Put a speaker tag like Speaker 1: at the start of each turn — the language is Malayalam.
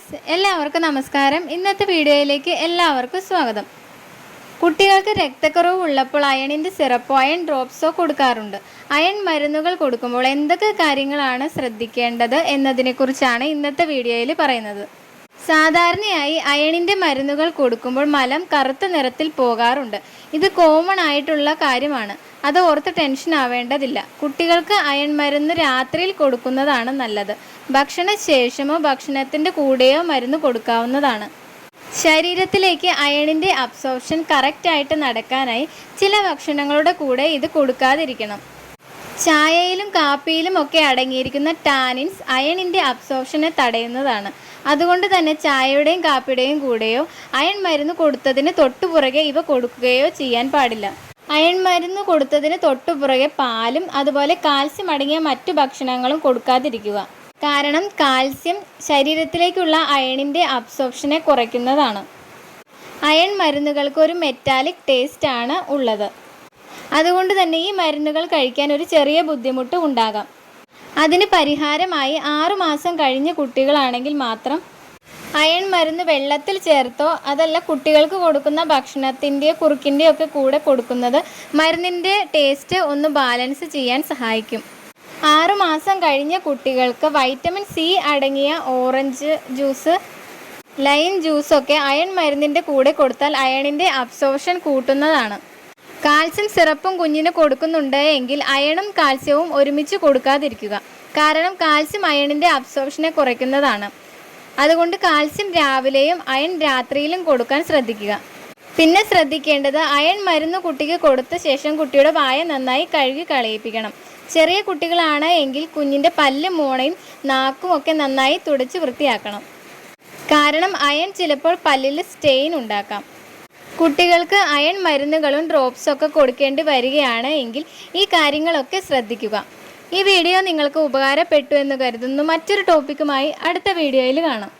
Speaker 1: ഫ്രണ്ട്സ്, എല്ലാവർക്കും നമസ്കാരം. ഇന്നത്തെ വീഡിയോയിലേക്ക് എല്ലാവർക്കും സ്വാഗതം. കുട്ടികൾക്ക് രക്തക്കുറവ് ഉള്ളപ്പോൾ അയണിൻ്റെ സിറപ്പോ അയൺ ഡ്രോപ്സോ കൊടുക്കാറുണ്ട്. അയൺ മരുന്നുകൾ കൊടുക്കുമ്പോൾ എന്തൊക്കെ കാര്യങ്ങളാണ് ശ്രദ്ധിക്കേണ്ടത് എന്നതിനെക്കുറിച്ചാണ് ഇന്നത്തെ വീഡിയോയിൽ പറയുന്നത്. സാധാരണയായി അയണിൻ്റെ മരുന്നുകൾ കൊടുക്കുമ്പോൾ മലം കറുത്ത നിറത്തിൽ പോകാറുണ്ട്. ഇത് കോമൺ ആയിട്ടുള്ള കാര്യമാണ്. അത് ഓർത്ത് ടെൻഷൻ ആവേണ്ടതില്ല. കുട്ടികൾക്ക് അയൺ മരുന്ന് രാത്രിയിൽ കൊടുക്കുന്നതാണ് നല്ലത്. ഭക്ഷണശേഷമോ ഭക്ഷണത്തിൻ്റെ കൂടെയോ മരുന്ന് കൊടുക്കാവുന്നതാണ്. ശരീരത്തിലേക്ക് അയണിൻ്റെ അബ്സോർപ്ഷൻ കറക്റ്റായിട്ട് നടക്കാനായി ചില ഭക്ഷണങ്ങളുടെ കൂടെ ഇത് കൊടുക്കാതിരിക്കണം. ചായയിലും കാപ്പിയിലും ഒക്കെ അടങ്ങിയിരിക്കുന്ന ടാനിൻസ് അയണിൻ്റെ അബ്സോർപ്ഷനെ തടയുന്നതാണ്. അതുകൊണ്ട് തന്നെ ചായയുടെയും കാപ്പിയുടെയും കൂടെയോ അയൺ മരുന്ന് കൊടുത്തതിന് തൊട്ടുപുറകെ ഇവ കൊടുക്കുകയോ ചെയ്യാൻ പാടില്ല. അയൺ മരുന്ന് കൊടുത്തതിന് തൊട്ടുപുറകെ പാലും അതുപോലെ കാൽസ്യം അടങ്ങിയ മറ്റു ഭക്ഷണങ്ങളും കൊടുക്കാതിരിക്കുക. കാരണം കാൽസ്യം ശരീരത്തിലേക്കുള്ള അയണിൻ്റെ അബ്സോർപ്ഷനെ കുറയ്ക്കുന്നതാണ്. അയൺ മരുന്നുകൾക്ക് ഒരു മെറ്റാലിക് ടേസ്റ്റ് ആണ് ഉള്ളത്. അതുകൊണ്ട് തന്നെ ഈ മരുന്നുകൾ കഴിക്കാൻ ഒരു ചെറിയ ബുദ്ധിമുട്ട് ഉണ്ടാകാം. അതിന് പരിഹാരമായി 6 മാസം കഴിഞ്ഞ കുട്ടികളാണെങ്കിൽ മാത്രം അയൺ മരുന്ന് വെള്ളത്തിൽ ചേർത്തോ അതല്ല കുട്ടികൾക്ക് കൊടുക്കുന്ന ഭക്ഷണത്തിൻ്റെയോ കുറുക്കിൻ്റെയോ ഒക്കെ കൂടെ കൊടുക്കുന്നത് മരുന്നിൻ്റെ ടേസ്റ്റ് ഒന്ന് ബാലൻസ് ചെയ്യാൻ സഹായിക്കും. 6 മാസം കഴിഞ്ഞ കുട്ടികൾക്ക് വൈറ്റമിൻ സി അടങ്ങിയ ഓറഞ്ച് ജ്യൂസ്, ലൈം ജ്യൂസൊക്കെ അയൺ മരുന്നിൻ്റെ കൂടെ കൊടുത്താൽ അയണിൻ്റെ അബ്സോർപ്ഷൻ കൂട്ടുന്നതാണ്. കാൽസ്യം സിറപ്പും കുഞ്ഞിന് കൊടുക്കുന്നുണ്ട് എങ്കിൽ അയണും കാൽസ്യവും ഒരുമിച്ച് കൊടുക്കാതിരിക്കുക. കാരണം കാൽസ്യം അയണിൻ്റെ അബ്സോർപ്ഷനെ കുറയ്ക്കുന്നതാണ്. അതുകൊണ്ട് കാൽസ്യം രാവിലെയും അയൺ രാത്രിയിലും കൊടുക്കാൻ ശ്രദ്ധിക്കുക. പിന്നെ ശ്രദ്ധിക്കേണ്ടത് അയൺ മരുന്ന് കുട്ടിക്ക് കൊടുത്ത ശേഷം കുട്ടിയുടെ വായ നന്നായി കഴുകി കളയിപ്പിക്കണം. ചെറിയ കുട്ടികളാണ് എങ്കിൽ കുഞ്ഞിൻ്റെ പല്ലും മോണയും നാക്കും ഒക്കെ നന്നായി തുടച്ച് വൃത്തിയാക്കണം. കാരണം അയൺ ചിലപ്പോൾ പല്ലിൽ സ്റ്റെയിൻ ഉണ്ടാക്കാം. കുട്ടികൾക്ക് അയൺ മരുന്നുകളും ഡ്രോപ്സൊക്കെ കൊടുക്കേണ്ടി വരികയാണ് എങ്കിൽ ഈ കാര്യങ്ങളൊക്കെ ശ്രദ്ധിക്കുക. ഈ വീഡിയോ നിങ്ങൾക്ക് ഉപകാരപ്പെട്ടു എന്ന് കരുതുന്നു. മറ്റൊരു ടോപ്പിക്കുമായി അടുത്ത വീഡിയോയിൽ കാണാം.